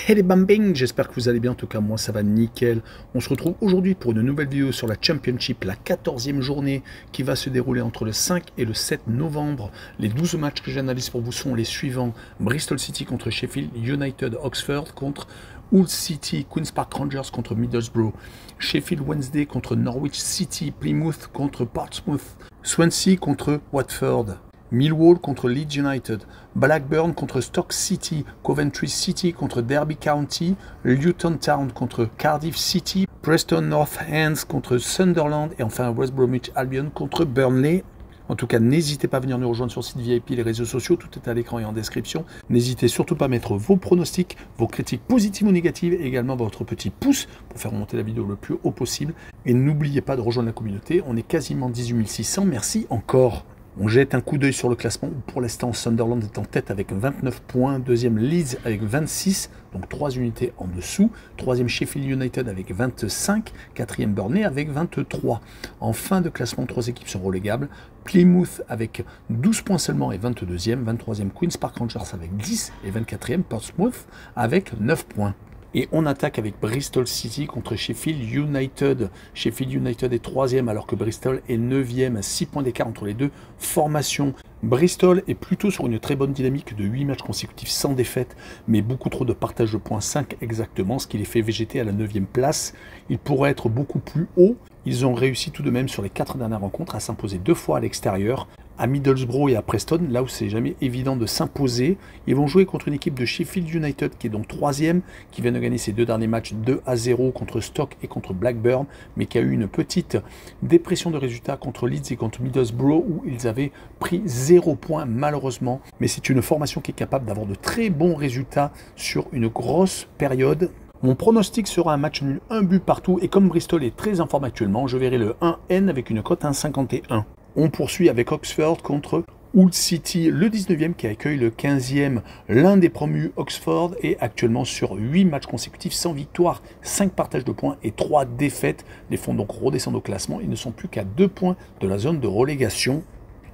Hey les bambing, j'espère que vous allez bien, en tout cas moi ça va nickel. On se retrouve aujourd'hui pour une nouvelle vidéo sur la Championship, la 14e journée qui va se dérouler entre le 5 et le 7 novembre. Les 12 matchs que j'analyse pour vous sont les suivants: Bristol City contre Sheffield United, Oxford contre Hull City, Queen's Park Rangers contre Middlesbrough, Sheffield Wednesday contre Norwich City, Plymouth contre Portsmouth, Swansea contre Watford, Millwall contre Leeds United, Blackburn contre Stoke City, Coventry City contre Derby County, Luton Town contre Cardiff City, Preston North End contre Sunderland et enfin West Bromwich Albion contre Burnley. En tout cas, n'hésitez pas à venir nous rejoindre sur le site VIP, les réseaux sociaux, tout est à l'écran et en description. N'hésitez surtout pas à mettre vos pronostics, vos critiques positives ou négatives et également votre petit pouce pour faire remonter la vidéo le plus haut possible. Et n'oubliez pas de rejoindre la communauté, on est quasiment 18 600, merci encore. On jette un coup d'œil sur le classement où pour l'instant Sunderland est en tête avec 29 points, deuxième Leeds avec 26, donc 3 unités en dessous, troisième Sheffield United avec 25, quatrième Burnley avec 23. En fin de classement, 3 équipes sont relégables, Plymouth avec 12 points seulement et 22e, 23e Queen's Park Rangers avec 10 et 24e Portsmouth avec 9 points. Et on attaque avec Bristol City contre Sheffield United. Sheffield United est 3e alors que Bristol est 9e, à 6 points d'écart entre les deux formations. Bristol est plutôt sur une très bonne dynamique de 8 matchs consécutifs sans défaite, mais beaucoup trop de partage de points, 5 exactement, ce qui les fait végéter à la 9e place. Ils pourraient être beaucoup plus hauts. Ils ont réussi tout de même sur les 4 dernières rencontres à s'imposer 2 fois à l'extérieur, à Middlesbrough et à Preston, là où c'est jamais évident de s'imposer. Ils vont jouer contre une équipe de Sheffield United qui est donc 3e, qui vient de gagner ses 2 derniers matchs 2-0 contre Stoke et contre Blackburn, mais qui a eu une petite dépression de résultats contre Leeds et contre Middlesbrough où ils avaient pris 0 points malheureusement. Mais c'est une formation qui est capable d'avoir de très bons résultats sur une grosse période. Mon pronostic sera un match nul, un but partout, et comme Bristol est très en forme actuellement, je verrai le 1N avec une cote 1,51. On poursuit avec Oxford contre Hull City, le 19e qui accueille le 15e. L'un des promus, Oxford, est actuellement sur 8 matchs consécutifs sans victoire, 5 partages de points et 3 défaites. Les font donc redescendre au classement. Ils ne sont plus qu'à 2 points de la zone de relégation.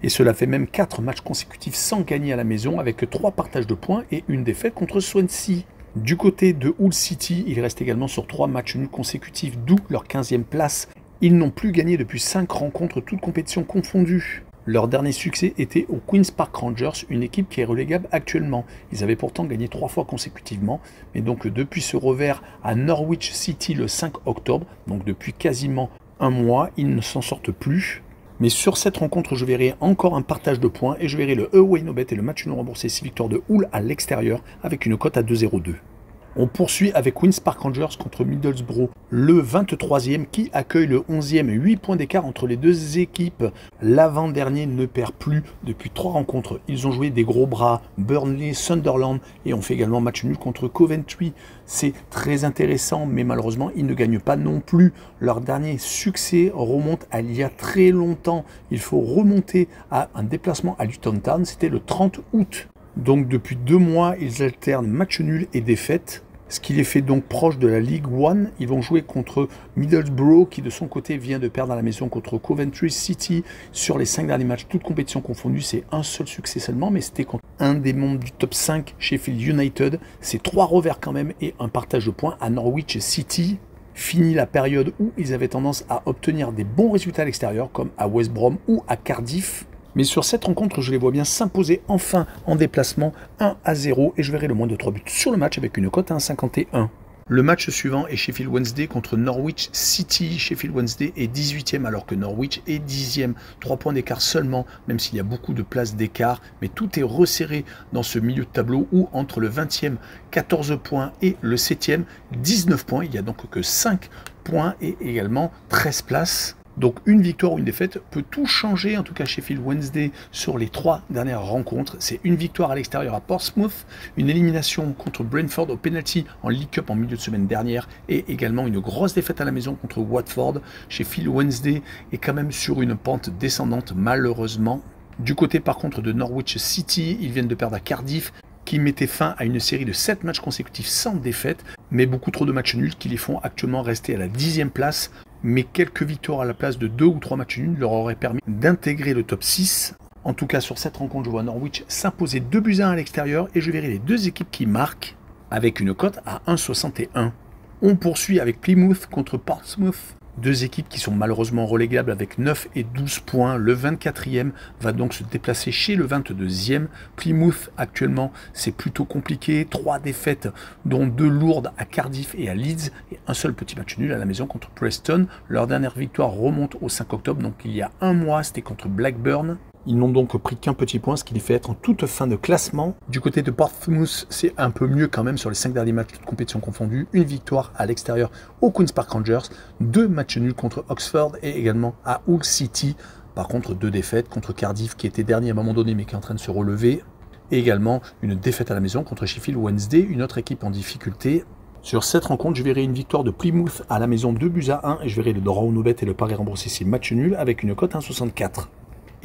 Et cela fait même 4 matchs consécutifs sans gagner à la maison avec 3 partages de points et une défaite contre Swansea. Du côté de Hull City, ils restent également sur 3 matchs nuls consécutifs, d'où leur 15e place. Ils n'ont plus gagné depuis 5 rencontres, toutes compétitions confondues. Leur dernier succès était au Queen's Park Rangers, une équipe qui est relégable actuellement. Ils avaient pourtant gagné 3 fois consécutivement, mais donc depuis ce revers à Norwich City le 5 octobre, donc depuis quasiment un mois, ils ne s'en sortent plus. Mais sur cette rencontre, je verrai encore un partage de points et je verrai le away no bet et le match non remboursé 6 victoires de Hull à l'extérieur avec une cote à 2,02. On poursuit avec Queen's Park Rangers contre Middlesbrough, le 23e qui accueille le 11e, 8 points d'écart entre les deux équipes. L'avant-dernier ne perd plus depuis 3 rencontres. Ils ont joué des gros bras, Burnley, Sunderland et ont fait également match nul contre Coventry. C'est très intéressant, mais malheureusement, ils ne gagnent pas non plus. Leur dernier succès remonte à il y a très longtemps. Il faut remonter à un déplacement à Luton Town, c'était le 30 août. Donc depuis 2 mois, ils alternent match nul et défaite, ce qui les fait donc proches de la League One. Ils vont jouer contre Middlesbrough qui de son côté vient de perdre à la maison contre Coventry City. Sur les 5 derniers matchs, toutes compétitions confondues, c'est un seul succès seulement, mais c'était contre un des membres du top 5, Sheffield United. C'est 3 revers quand même et un partage de points à Norwich City. Fini la période où ils avaient tendance à obtenir des bons résultats à l'extérieur, comme à West Brom ou à Cardiff. Mais sur cette rencontre, je les vois bien s'imposer enfin en déplacement 1-0 et je verrai le moins de 3 buts sur le match avec une cote à 1,51. Le match suivant est Sheffield Wednesday contre Norwich City. Sheffield Wednesday est 18e alors que Norwich est 10e. 3 points d'écart seulement, même s'il y a beaucoup de places d'écart. Mais tout est resserré dans ce milieu de tableau où entre le 20e, 14 points et le 7e, 19 points. Il n'y a donc que 5 points et également 13 places. Donc une victoire ou une défaite peut tout changer, en tout cas Sheffield Wednesday sur les 3 dernières rencontres. C'est une victoire à l'extérieur à Portsmouth, une élimination contre Brentford au penalty en League Cup en milieu de semaine dernière et également une grosse défaite à la maison contre Watford. Sheffield Wednesday est quand même sur une pente descendante malheureusement. Du côté par contre de Norwich City, ils viennent de perdre à Cardiff, qui mettait fin à une série de 7 matchs consécutifs sans défaite, mais beaucoup trop de matchs nuls qui les font actuellement rester à la 10e place. Mais quelques victoires à la place de 2 ou 3 matchs nuls leur auraient permis d'intégrer le top 6. En tout cas, sur cette rencontre, je vois Norwich s'imposer 2-1 à l'extérieur et je verrai les deux équipes qui marquent. avec une cote à 1,61. On poursuit avec Plymouth contre Portsmouth. Deux équipes qui sont malheureusement relégables avec 9 et 12 points. Le 24e va donc se déplacer chez le 22e. Plymouth, actuellement, c'est plutôt compliqué. 3 défaites, dont 2 lourdes à Cardiff et à Leeds. Et un seul petit match nul à la maison contre Preston. Leur dernière victoire remonte au 5 octobre, donc il y a un mois, c'était contre Blackburn. Ils n'ont donc pris qu'un petit point, ce qui les fait être en toute fin de classement. Du côté de Portsmouth, c'est un peu mieux quand même sur les 5 derniers matchs, toutes compétitions confondues. Une victoire à l'extérieur au Queen's Park Rangers, 2 matchs nuls contre Oxford et également à Hull City. Par contre, 2 défaites contre Cardiff qui était dernier à un moment donné mais qui est en train de se relever. Et également une défaite à la maison contre Sheffield Wednesday, une autre équipe en difficulté. Sur cette rencontre, je verrai une victoire de Plymouth à la maison 2-1 et je verrai le draw no bet et le pari remboursé si match nul avec une cote 1,64.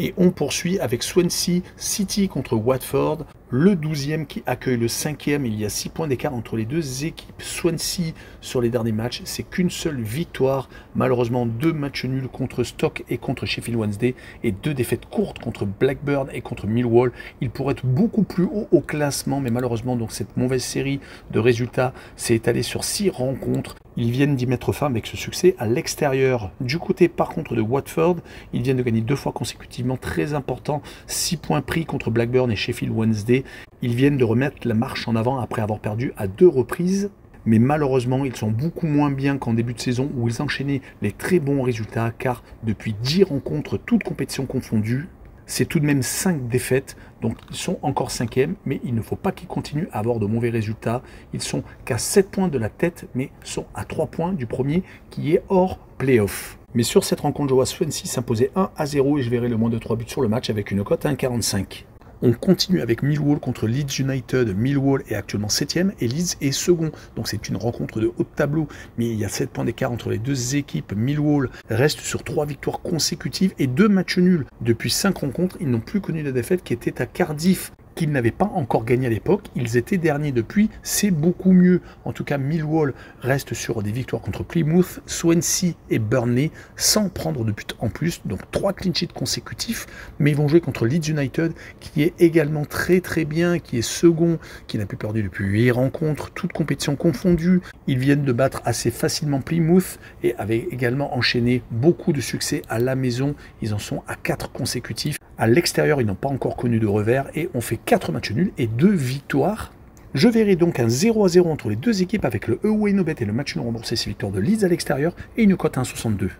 Et on poursuit avec Swansea City contre Watford, le 12e qui accueille le 5e. Il y a 6 points d'écart entre les deux équipes. Swansea, sur les derniers matchs, c'est qu'une seule victoire. Malheureusement, 2 matchs nuls contre Stoke et contre Sheffield Wednesday et 2 défaites courtes contre Blackburn et contre Millwall. Ils pourraient être beaucoup plus haut au classement, mais malheureusement, donc cette mauvaise série de résultats s'est étalée sur 6 rencontres. Ils viennent d'y mettre fin avec ce succès à l'extérieur. Du côté, par contre, de Watford, ils viennent de gagner 2 fois consécutivement, très important. 6 points pris contre Blackburn et Sheffield Wednesday. Ils viennent de remettre la marche en avant après avoir perdu à 2 reprises. Mais malheureusement, ils sont beaucoup moins bien qu'en début de saison où ils enchaînaient les très bons résultats, car depuis 10 rencontres, toutes compétitions confondues, c'est tout de même 5 défaites, donc ils sont encore 5e, mais il ne faut pas qu'ils continuent à avoir de mauvais résultats. Ils sont qu'à 7 points de la tête, mais sont à 3 points du premier qui est hors play-off. Mais sur cette rencontre, je vois Swansea s'imposer 1-0 et je verrai le moins de 3 buts sur le match avec une cote à 1,45. On continue avec Millwall contre Leeds United. Millwall est actuellement 7e et Leeds est second. Donc c'est une rencontre de haut de tableau. Mais il y a 7 points d'écart entre les deux équipes. Millwall reste sur 3 victoires consécutives et 2 matchs nuls. Depuis 5 rencontres, ils n'ont plus connu la défaite qui était à Cardiff, qu'ils n'avaient pas encore gagné à l'époque. Ils étaient derniers depuis, c'est beaucoup mieux. En tout cas, Millwall reste sur des victoires contre Plymouth, Swansea et Burnley, sans prendre de but en plus, donc 3 clean sheets consécutifs. Mais ils vont jouer contre Leeds United, qui est également très très bien, qui est second, qui n'a plus perdu depuis 8 rencontres, toutes compétitions confondues. Ils viennent de battre assez facilement Plymouth et avaient également enchaîné beaucoup de succès à la maison. Ils en sont à 4 consécutifs. À l'extérieur, ils n'ont pas encore connu de revers et on fait 4 matchs nuls et 2 victoires. Je verrai donc un 0-0 entre les deux équipes avec le away no bet et le match nul remboursé, c'est victoire de Leeds à l'extérieur et une cote à 1,62.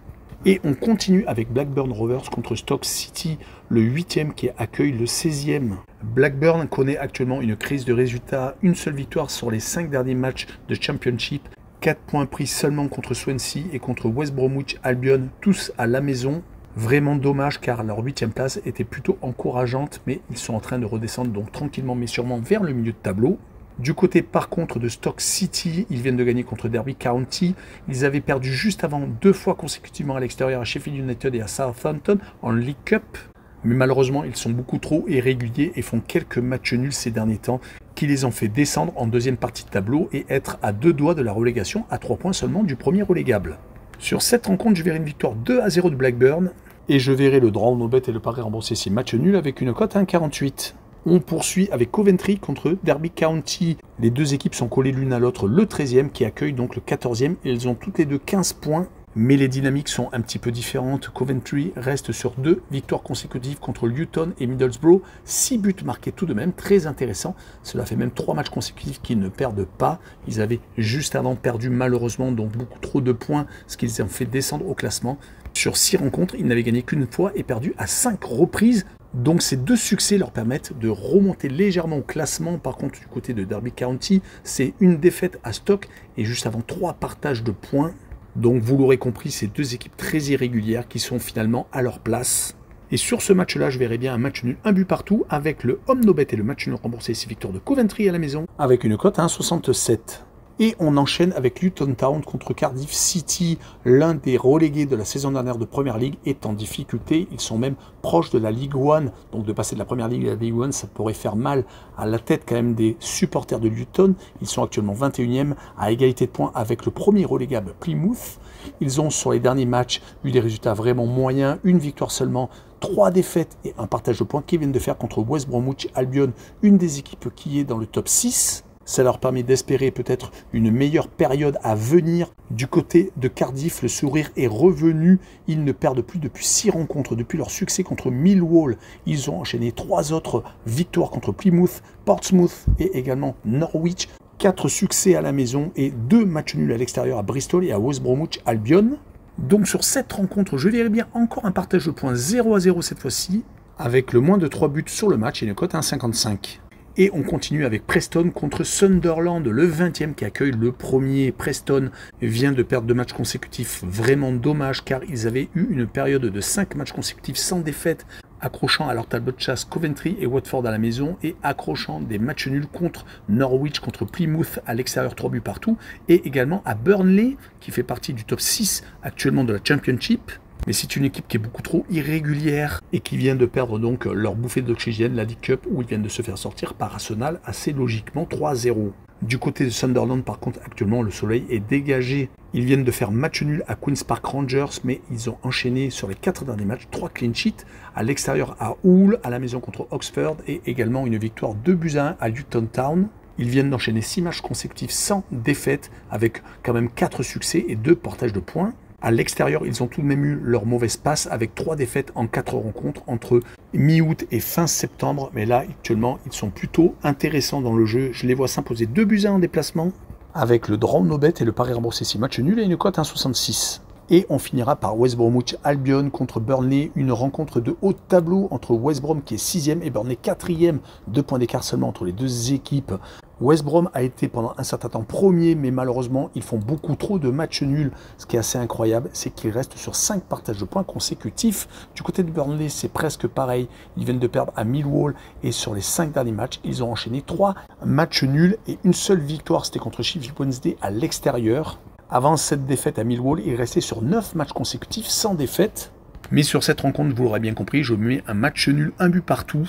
Et on continue avec Blackburn Rovers contre Stoke City, le 8e qui accueille le 16e. Blackburn connaît actuellement une crise de résultats, une seule victoire sur les 5 derniers matchs de Championship, 4 points pris seulement contre Swansea et contre West Bromwich Albion, tous à la maison. Vraiment dommage car leur 8e place était plutôt encourageante, mais ils sont en train de redescendre donc tranquillement mais sûrement vers le milieu de tableau. Du côté par contre de Stoke City, ils viennent de gagner contre Derby County. Ils avaient perdu juste avant 2 fois consécutivement à l'extérieur à Sheffield United et à Southampton en League Cup. Mais malheureusement, ils sont beaucoup trop irréguliers et font quelques matchs nuls ces derniers temps qui les ont fait descendre en deuxième partie de tableau et être à 2 doigts de la relégation, à 3 points seulement du premier relégable. Sur cette rencontre, je verrai une victoire 2-0 de Blackburn et je verrai le draw no bet et le pari remboursé si match nul avec une cote à 1,48. On poursuit avec Coventry contre Derby County. Les deux équipes sont collées l'une à l'autre, le 13e qui accueille donc le 14e et elles ont toutes les deux 15 points. Mais les dynamiques sont un petit peu différentes. Coventry reste sur 2 victoires consécutives contre Luton et Middlesbrough. 6 buts marqués tout de même, très intéressant. Cela fait même 3 matchs consécutifs qu'ils ne perdent pas. Ils avaient juste avant perdu malheureusement, donc beaucoup trop de points, ce qui les a fait descendre au classement. Sur 6 rencontres, ils n'avaient gagné qu'une fois et perdu à 5 reprises. Donc ces 2 succès leur permettent de remonter légèrement au classement. Par contre, du côté de Derby County, c'est une défaite à Stoke et juste avant 3 partages de points. Donc vous l'aurez compris, c'est 2 équipes très irrégulières qui sont finalement à leur place. Et sur ce match-là, je verrai bien un match nul, un but partout, avec le home no bet et le match nul remboursé, c'est victoire de Coventry à la maison, avec une cote à 1,67. Et on enchaîne avec Luton Town contre Cardiff City. L'un des relégués de la saison dernière de Premier League est en difficulté. Ils sont même proches de la Ligue 1. Donc de passer de la Premier League à la Ligue 1, ça pourrait faire mal à la tête quand même des supporters de Luton. Ils sont actuellement 21e à égalité de points avec le premier relégable Plymouth. Ils ont sur les derniers matchs eu des résultats vraiment moyens. Une victoire seulement, 3 défaites et un partage de points qu'ils viennent de faire contre West Bromwich Albion, une des équipes qui est dans le top 6. Ça leur permet d'espérer peut-être une meilleure période à venir. Du côté de Cardiff, le sourire est revenu. Ils ne perdent plus depuis 6 rencontres. Depuis leur succès contre Millwall, ils ont enchaîné 3 autres victoires contre Plymouth, Portsmouth et également Norwich. 4 succès à la maison et 2 matchs nuls à l'extérieur à Bristol et à West Bromwich Albion. Donc sur cette rencontre, je verrai bien encore un partage de points 0-0 cette fois-ci, avec le moins de 3 buts sur le match et une cote à 1,55. Et on continue avec Preston contre Sunderland, le 20e qui accueille le premier. Preston vient de perdre 2 matchs consécutifs, vraiment dommage car ils avaient eu une période de 5 matchs consécutifs sans défaite, accrochant à leur tableau de chasse Coventry et Watford à la maison et accrochant des matchs nuls contre Norwich, contre Plymouth à l'extérieur, 3 buts partout, et également à Burnley qui fait partie du top 6 actuellement de la Championship. Mais c'est une équipe qui est beaucoup trop irrégulière et qui vient de perdre donc leur bouffée d'oxygène, la League Cup, où ils viennent de se faire sortir par Arsenal assez logiquement 3-0. Du côté de Sunderland, par contre, actuellement, le soleil est dégagé. Ils viennent de faire match nul à Queen's Park Rangers, mais ils ont enchaîné sur les 4 derniers matchs 3 clean sheets à l'extérieur à Hull, à la maison contre Oxford et également une victoire 2-1 à Luton Town. Ils viennent d'enchaîner 6 matchs consécutifs sans défaite, avec quand même 4 succès et 2 portages de points. À l'extérieur, ils ont tout de même eu leur mauvaise passe avec 3 défaites en 4 rencontres entre mi-août et fin septembre. Mais là, actuellement, ils sont plutôt intéressants dans le jeu. Je les vois s'imposer 2-1 en déplacement avec le draw no bet et le pari remboursé 6 matchs nuls et une cote à 1,66. Et on finira par West Bromwich Albion contre Burnley, une rencontre de haut de tableau entre West Brom qui est 6e et Burnley 4e, 2 points d'écart seulement entre les deux équipes. West Brom a été pendant un certain temps premier, mais malheureusement, ils font beaucoup trop de matchs nuls. Ce qui est assez incroyable, c'est qu'ils restent sur 5 partages de points consécutifs. Du côté de Burnley, c'est presque pareil. Ils viennent de perdre à Millwall et sur les 5 derniers matchs, ils ont enchaîné 3 matchs nuls et une seule victoire, c'était contre Sheffield Wednesday à l'extérieur. Avant cette défaite à Millwall, il restait sur 9 matchs consécutifs sans défaite. Mais sur cette rencontre, vous l'aurez bien compris, je mets un match nul, un but partout.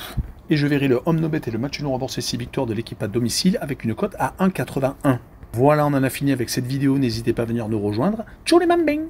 Et je verrai le home no bet et le match nul remboursé 6 victoires de l'équipe à domicile avec une cote à 1,81. Voilà, on en a fini avec cette vidéo. N'hésitez pas à venir nous rejoindre. Ciao les mambing!